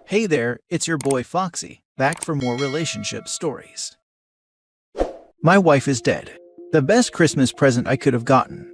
Hey there, it's your boy Foxy, back for more relationship stories. My wife is dead. The best Christmas present I could have gotten.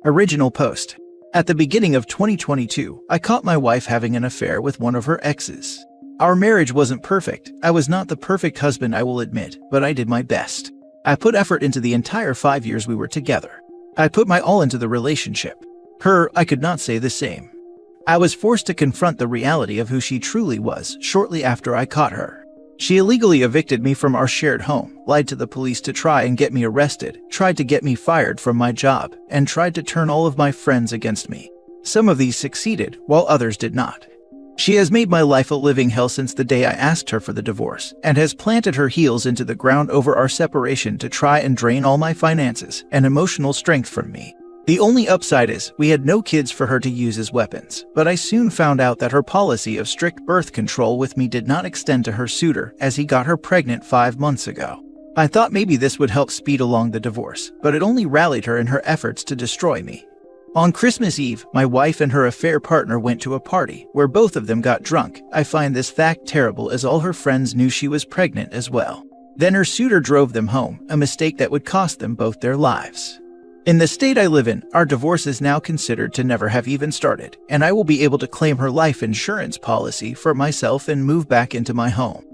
Original post. At the beginning of 2022, I caught my wife having an affair with one of her exes. Our marriage wasn't perfect. I was not the perfect husband, I will admit, but I did my best. I put effort into the entire 5 years we were together. I put my all into the relationship. I could not say the same. I was forced to confront the reality of who she truly was shortly after I caught her. She illegally evicted me from our shared home, lied to the police to try and get me arrested, tried to get me fired from my job, and tried to turn all of my friends against me. Some of these succeeded, while others did not. She has made my life a living hell since the day I asked her for the divorce, and has planted her heels into the ground over our separation to try and drain all my finances and emotional strength from me. The only upside is, we had no kids for her to use as weapons, but I soon found out that her policy of strict birth control with me did not extend to her suitor, as he got her pregnant 5 months ago. I thought maybe this would help speed along the divorce, but it only rallied her in her efforts to destroy me. On Christmas Eve, my wife and her affair partner went to a party, where both of them got drunk. I find this fact terrible, as all her friends knew she was pregnant as well. Then her suitor drove them home, a mistake that would cost them both their lives. In the state I live in, our divorce is now considered to never have even started, and I will be able to claim her life insurance policy for myself and move back into my home.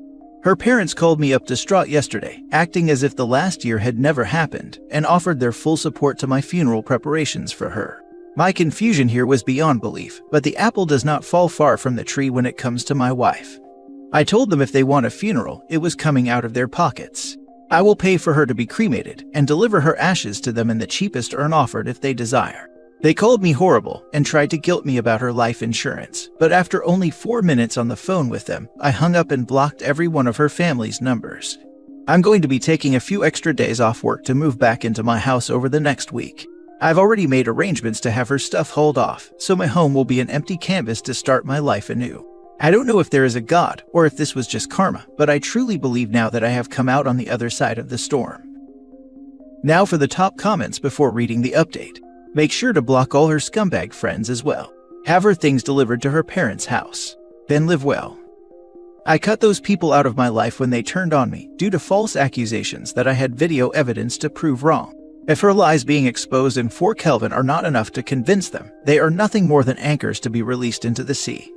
Her parents called me up distraught yesterday, acting as if the last year had never happened, and offered their full support to my funeral preparations for her. My confusion here was beyond belief, but the apple does not fall far from the tree when it comes to my wife. I told them if they want a funeral, it was coming out of their pockets. I will pay for her to be cremated and deliver her ashes to them in the cheapest urn offered if they desire. They called me horrible and tried to guilt me about her life insurance, but after only 4 minutes on the phone with them, I hung up and blocked every one of her family's numbers. I'm going to be taking a few extra days off work to move back into my house over the next week. I've already made arrangements to have her stuff hauled off, so my home will be an empty canvas to start my life anew. I don't know if there is a God or if this was just karma, but I truly believe now that I have come out on the other side of the storm. Now for the top comments before reading the update. Make sure to block all her scumbag friends as well. Have her things delivered to her parents' house. Then live well. I cut those people out of my life when they turned on me due to false accusations that I had video evidence to prove wrong. If her lies being exposed in 4 Kelvin are not enough to convince them, they are nothing more than anchors to be released into the sea.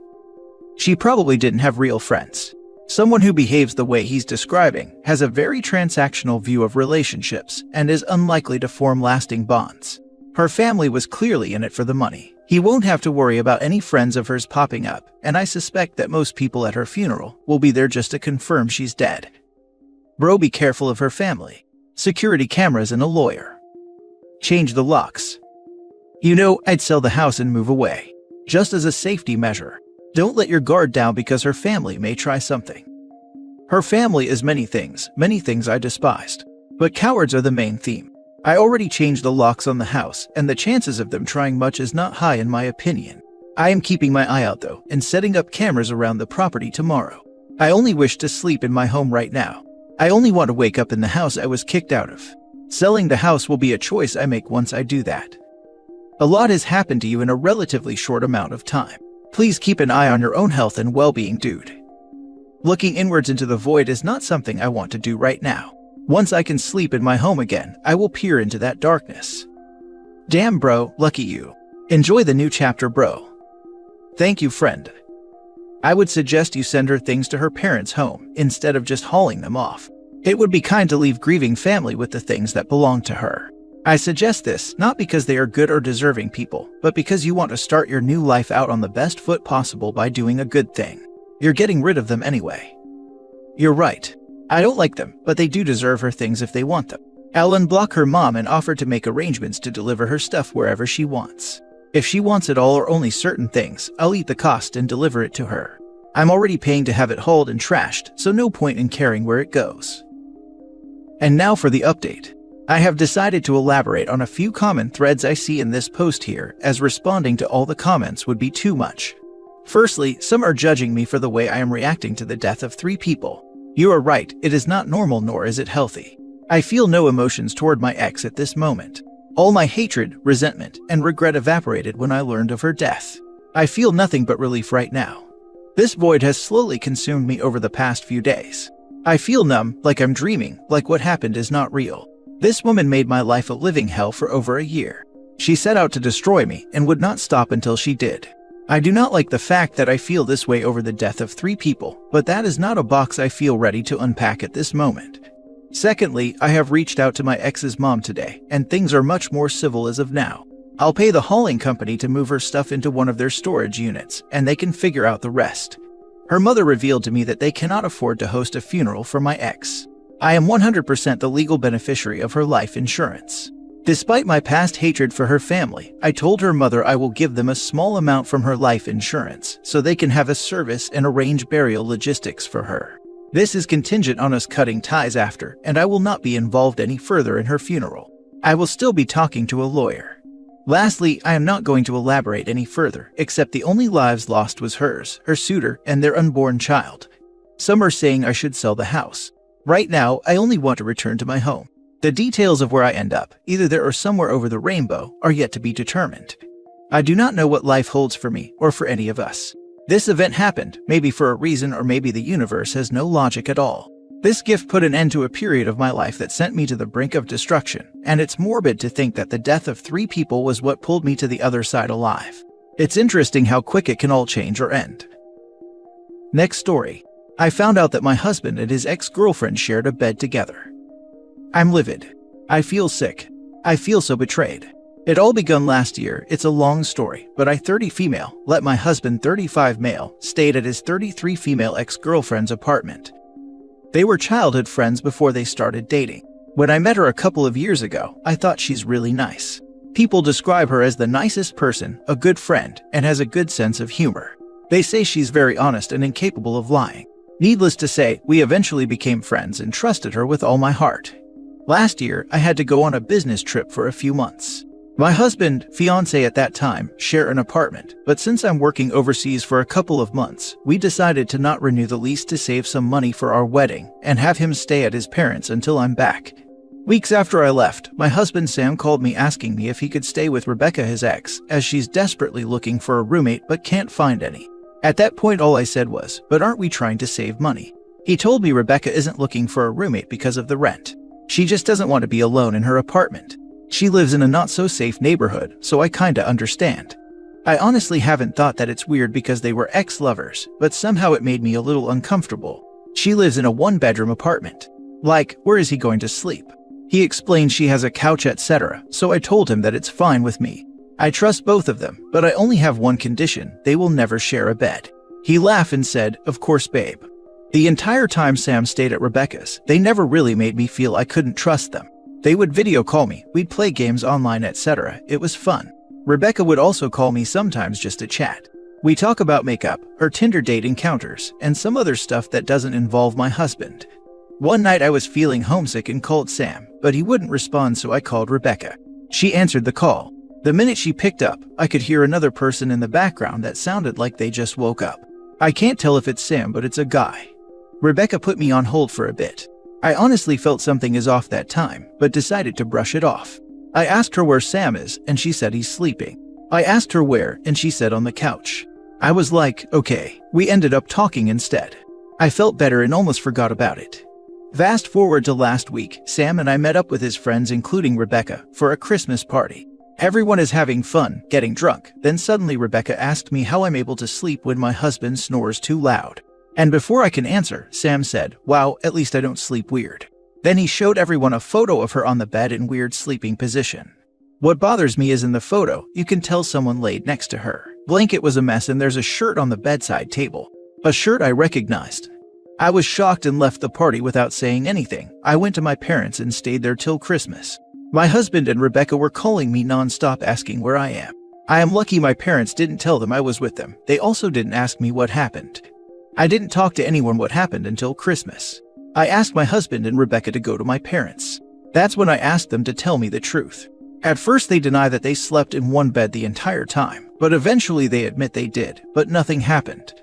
She probably didn't have real friends. Someone who behaves the way he's describing has a very transactional view of relationships and is unlikely to form lasting bonds. Her family was clearly in it for the money. He won't have to worry about any friends of hers popping up, and I suspect that most people at her funeral will be there just to confirm she's dead. Bro, be careful of her family. Security cameras and a lawyer. Change the locks. I'd sell the house and move away. Just as a safety measure. Don't let your guard down because her family may try something. Her family is many things I despised. But cowards are the main theme. I already changed the locks on the house, and the chances of them trying much is not high in my opinion. I am keeping my eye out though, and setting up cameras around the property tomorrow. I only wish to sleep in my home right now. I only want to wake up in the house I was kicked out of. Selling the house will be a choice I make once I do that. A lot has happened to you in a relatively short amount of time. Please keep an eye on your own health and well-being, dude. Looking inwards into the void is not something I want to do right now. Once I can sleep in my home again, I will peer into that darkness. Damn bro, lucky you. Enjoy the new chapter, bro. Thank you, friend. I would suggest you send her things to her parents' home instead of just hauling them off. It would be kind to leave grieving family with the things that belong to her. I suggest this not because they are good or deserving people, but because you want to start your new life out on the best foot possible by doing a good thing. You're getting rid of them anyway. You're right. I don't like them, but they do deserve her things if they want them. I'll unblock her mom and offer to make arrangements to deliver her stuff wherever she wants. If she wants it all or only certain things, I'll eat the cost and deliver it to her. I'm already paying to have it hauled and trashed, so no point in caring where it goes. And now for the update. I have decided to elaborate on a few common threads I see in this post here, as responding to all the comments would be too much. Firstly, some are judging me for the way I am reacting to the death of 3 people. You are right, it is not normal nor is it healthy. I feel no emotions toward my ex at this moment. All my hatred, resentment, and regret evaporated when I learned of her death. I feel nothing but relief right now. This void has slowly consumed me over the past few days. I feel numb, like I'm dreaming, like what happened is not real. This woman made my life a living hell for over a year. She set out to destroy me and would not stop until she did. I do not like the fact that I feel this way over the death of 3 people, but that is not a box I feel ready to unpack at this moment. Secondly, I have reached out to my ex's mom today, and things are much more civil as of now. I'll pay the hauling company to move her stuff into one of their storage units, and they can figure out the rest. Her mother revealed to me that they cannot afford to host a funeral for my ex. I am 100% the legal beneficiary of her life insurance. Despite my past hatred for her family, I told her mother I will give them a small amount from her life insurance so they can have a service and arrange burial logistics for her. This is contingent on us cutting ties after, and I will not be involved any further in her funeral. I will still be talking to a lawyer. Lastly, I am not going to elaborate any further, except the only lives lost was hers, her suitor, and their unborn child. Some are saying I should sell the house. Right now, I only want to return to my home. The details of where I end up, either there or somewhere over the rainbow, are yet to be determined. I do not know what life holds for me or for any of us. This event happened, maybe for a reason, or maybe the universe has no logic at all. This gift put an end to a period of my life that sent me to the brink of destruction, and it's morbid to think that the death of 3 people was what pulled me to the other side alive. It's interesting how quick it can all change or end. Next story. I found out that my husband and his ex-girlfriend shared a bed together. I'm livid. I feel sick. I feel so betrayed. It all begun last year. It's a long story, but I, 30 female, let my husband, 35 male, stayed at his 33 female ex-girlfriend's apartment. They were childhood friends before they started dating. When I met her a couple of years ago, I thought she's really nice. People describe her as the nicest person, a good friend, and has a good sense of humor. They say she's very honest and incapable of lying. Needless to say, we eventually became friends and trusted her with all my heart. Last year, I had to go on a business trip for a few months. My husband, fiancé at that time, share an apartment, but since I'm working overseas for a couple of months, we decided to not renew the lease to save some money for our wedding and have him stay at his parents' until I'm back. Weeks after I left, my husband Sam called me asking me if he could stay with Rebecca, his ex, as she's desperately looking for a roommate but can't find any. At that point all I said was, "But aren't we trying to save money?" He told me Rebecca isn't looking for a roommate because of the rent. She just doesn't want to be alone in her apartment. She lives in a not-so-safe neighborhood, so I kinda understand. I honestly haven't thought that it's weird because they were ex-lovers, but somehow it made me a little uncomfortable. She lives in a 1-bedroom apartment. Like, where is he going to sleep? He explained she has a couch, etc., so I told him that it's fine with me. I trust both of them, but I only have one condition: they will never share a bed. He laughed and said, "Of course, babe." The entire time Sam stayed at Rebecca's, they never really made me feel I couldn't trust them. They would video call me, we'd play games online, etc. It was fun. Rebecca would also call me sometimes just to chat. We talk about makeup, her Tinder date encounters, and some other stuff that doesn't involve my husband. One night I was feeling homesick and called Sam, but he wouldn't respond, so I called Rebecca. She answered the call. The minute she picked up, I could hear another person in the background that sounded like they just woke up. I can't tell if it's Sam, but it's a guy. Rebecca put me on hold for a bit. I honestly felt something is off that time, but decided to brush it off. I asked her where Sam is, and she said he's sleeping. I asked her where, and she said on the couch. I was like, okay. We ended up talking instead. I felt better and almost forgot about it. Fast forward to last week, Sam and I met up with his friends, including Rebecca, for a Christmas party. Everyone is having fun, getting drunk. Then suddenly Rebecca asked me how I'm able to sleep when my husband snores too loud. And before I can answer, Sam said, "Wow, at least I don't sleep weird." Then he showed everyone a photo of her on the bed in weird sleeping position. What bothers me is in the photo, you can tell someone laid next to her. Blanket was a mess and there's a shirt on the bedside table. A shirt I recognized. I was shocked and left the party without saying anything. I went to my parents and stayed there till Christmas. My husband and Rebecca were calling me non-stop asking where I am. I am lucky my parents didn't tell them I was with them. They also didn't ask me what happened. I didn't talk to anyone what happened until Christmas. I asked my husband and Rebecca to go to my parents. That's when I asked them to tell me the truth. At first they deny that they slept in one bed the entire time, but eventually they admit they did, but nothing happened.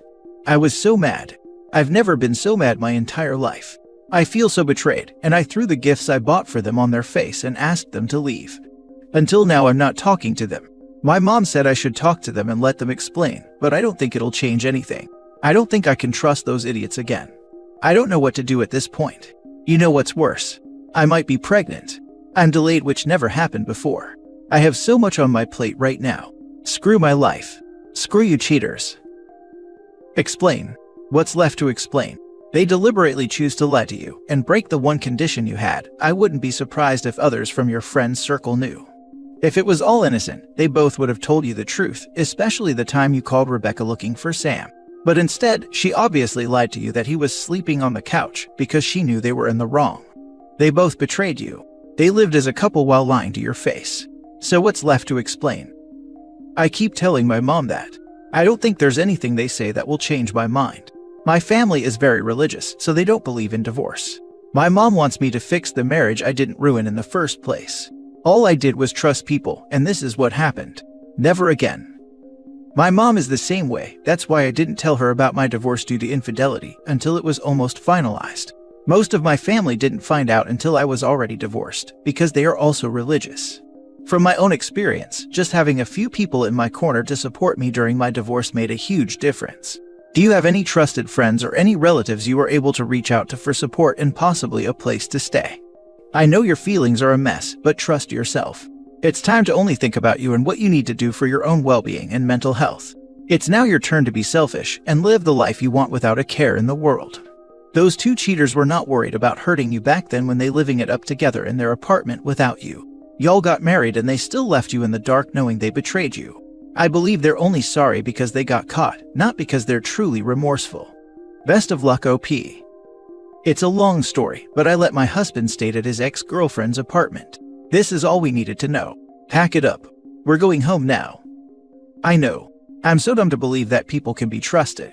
I was so mad. I've never been so mad my entire life. I feel so betrayed, and I threw the gifts I bought for them on their face and asked them to leave. Until now I'm not talking to them. My mom said I should talk to them and let them explain, but I don't think it'll change anything. I don't think I can trust those idiots again. I don't know what to do at this point. You know what's worse? I might be pregnant. I'm delayed, which never happened before. I have so much on my plate right now. Screw my life. Screw you cheaters. Explain. What's left to explain? They deliberately choose to lie to you and break the one condition you had. I wouldn't be surprised if others from your friend's circle knew. If it was all innocent, they both would have told you the truth, especially the time you called Rebecca looking for Sam. But instead, she obviously lied to you that he was sleeping on the couch because she knew they were in the wrong. They both betrayed you. They lived as a couple while lying to your face. So what's left to explain? I keep telling my mom that. I don't think there's anything they say that will change my mind. My family is very religious, so they don't believe in divorce. My mom wants me to fix the marriage I didn't ruin in the first place. All I did was trust people, and this is what happened. Never again. My mom is the same way. That's why I didn't tell her about my divorce due to infidelity until it was almost finalized. Most of my family didn't find out until I was already divorced, because they are also religious. From my own experience, just having a few people in my corner to support me during my divorce made a huge difference. Do you have any trusted friends or any relatives you are able to reach out to for support and possibly a place to stay? I know your feelings are a mess, but trust yourself. It's time to only think about you and what you need to do for your own well-being and mental health. It's now your turn to be selfish and live the life you want without a care in the world. Those two cheaters were not worried about hurting you back then when they living it up together in their apartment without you. Y'all got married and they still left you in the dark knowing they betrayed you. I believe they're only sorry because they got caught, not because they're truly remorseful. Best of luck, OP. It's a long story, but I let my husband stay at his ex-girlfriend's apartment. This is all we needed to know. Pack it up. We're going home now. I know. I'm so dumb to believe that people can be trusted.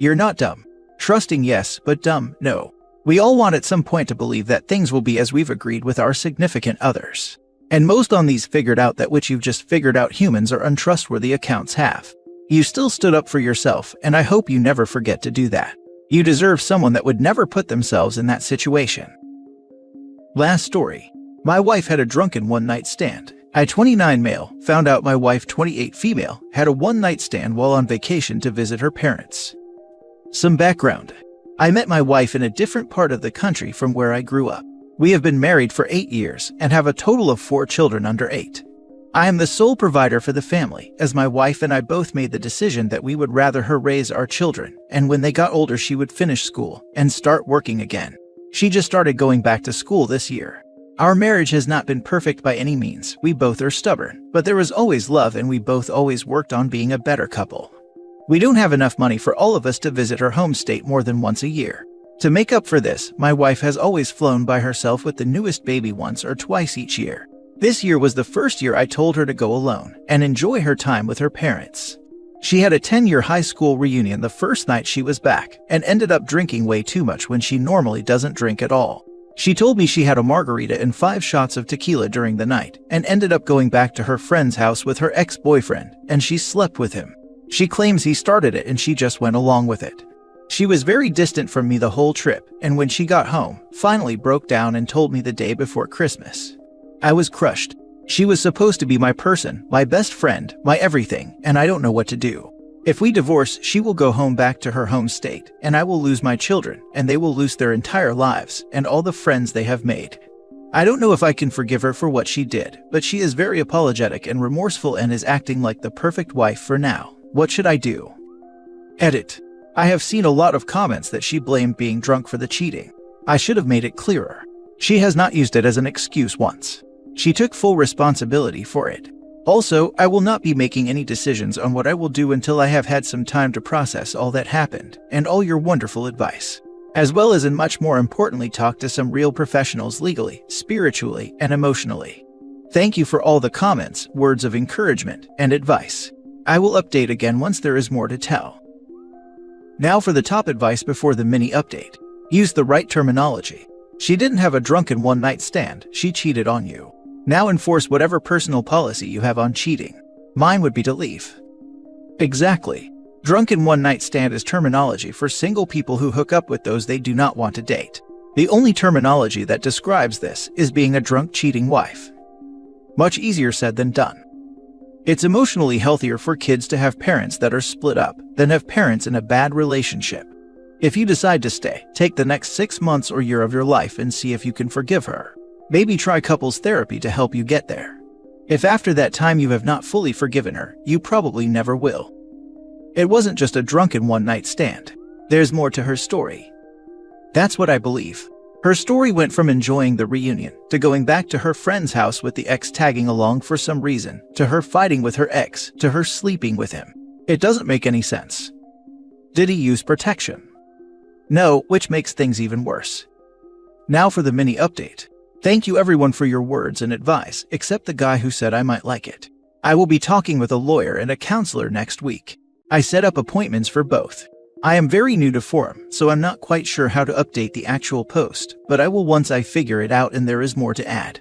You're not dumb. Trusting, yes, but dumb, no. We all want at some point to believe that things will be as we've agreed with our significant others. And most on these figured out that which you've just figured out humans are untrustworthy accounts have. You still stood up for yourself, and I hope you never forget to do that. You deserve someone that would never put themselves in that situation. Last story. My wife had a drunken one-night stand. I, 29 male, found out my wife, 28 female, had a one-night stand while on vacation to visit her parents. Some background. I met my wife in a different part of the country from where I grew up. We have been married for 8 years and have a total of 4 children under 8. I am the sole provider for the family, as my wife and I both made the decision that we would rather her raise our children, and when they got older she would finish school and start working again. She just started going back to school this year. Our marriage has not been perfect by any means. We both are stubborn, but there was always love and we both always worked on being a better couple. We don't have enough money for all of us to visit her home state more than once a year. To make up for this, my wife has always flown by herself with the newest baby once or twice each year. This year was the first year I told her to go alone and enjoy her time with her parents. She had a 10-year high school reunion the first night she was back and ended up drinking way too much when she normally doesn't drink at all. She told me she had a margarita and 5 shots of tequila during the night and ended up going back to her friend's house with her ex-boyfriend, and she slept with him. She claims he started it and she just went along with it. She was very distant from me the whole trip, and when she got home, finally broke down and told me the day before Christmas. I was crushed. She was supposed to be my person, my best friend, my everything, and I don't know what to do. If we divorce, she will go home back to her home state, and I will lose my children, and they will lose their entire lives and all the friends they have made. I don't know if I can forgive her for what she did, but she is very apologetic and remorseful and is acting like the perfect wife for now. What should I do? Edit. I have seen a lot of comments that she blamed being drunk for the cheating. I should have made it clearer. She has not used it as an excuse once. She took full responsibility for it. Also, I will not be making any decisions on what I will do until I have had some time to process all that happened and all your wonderful advice, as well as, and much more importantly, talk to some real professionals legally, spiritually, and emotionally. Thank you for all the comments, words of encouragement, and advice. I will update again once there is more to tell. Now for the top advice before the mini update. Use the right terminology. She didn't have a drunken one-night stand, she cheated on you. Now enforce whatever personal policy you have on cheating. Mine would be to leave. Exactly. Drunken one-night stand is terminology for single people who hook up with those they do not want to date. The only terminology that describes this is being a drunk cheating wife. Much easier said than done. It's emotionally healthier for kids to have parents that are split up than have parents in a bad relationship. If you decide to stay, take the next 6 months or year of your life and see if you can forgive her. Maybe try couples therapy to help you get there. If after that time you have not fully forgiven her, you probably never will. It wasn't just a drunken one-night stand. There's more to her story. That's what I believe. Her story went from enjoying the reunion, to going back to her friend's house with the ex tagging along for some reason, to her fighting with her ex, to her sleeping with him. It doesn't make any sense. Did he use protection? No, which makes things even worse. Now for the mini update. Thank you everyone for your words and advice, except the guy who said I might like it. I will be talking with a lawyer and a counselor next week. I set up appointments for both. I am very new to forum, so I'm not quite sure how to update the actual post, but I will once I figure it out and there is more to add.